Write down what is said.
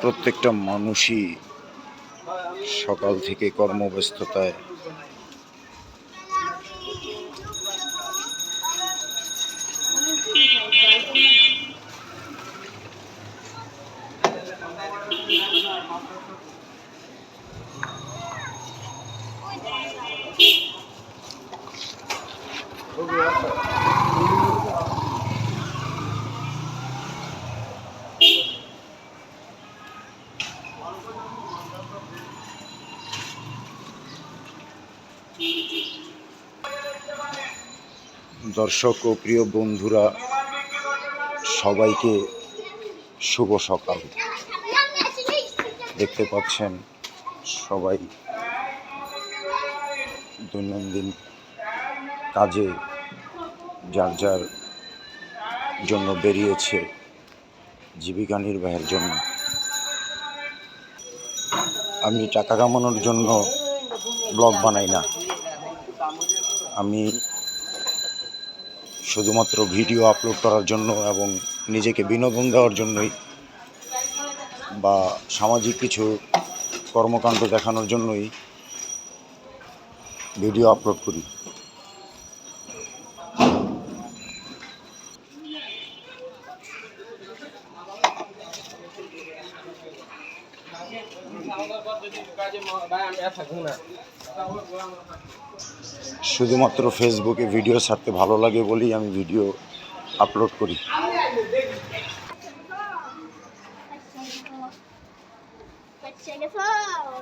প্রত্যেকটা মানুষই সকাল থেকে কর্মব্যস্ততায় দর্শক ও প্রিয় বন্ধুরা সবাইকে শুভ সকাল। দেখতে পাচ্ছেন সবাই দৈনন্দিন কাজে যার যার জন্য বেরিয়েছে জীবিকা নির্বাহের জন্য। আমি টাকা কামানোর জন্য ব্লগ বানাই না, আমি শুধুমাত্র ভিডিও আপলোড করার জন্য এবং নিজেকে বিনোদন দেওয়ার জন্যই বা সামাজিক কিছু কর্মকাণ্ড দেখানোর জন্যই ভিডিও আপলোড করি। শুধুমাত্র ফেসবুকে ভিডিও ছাড়তে ভালো লাগে বলেই আমি ভিডিও আপলোড করি।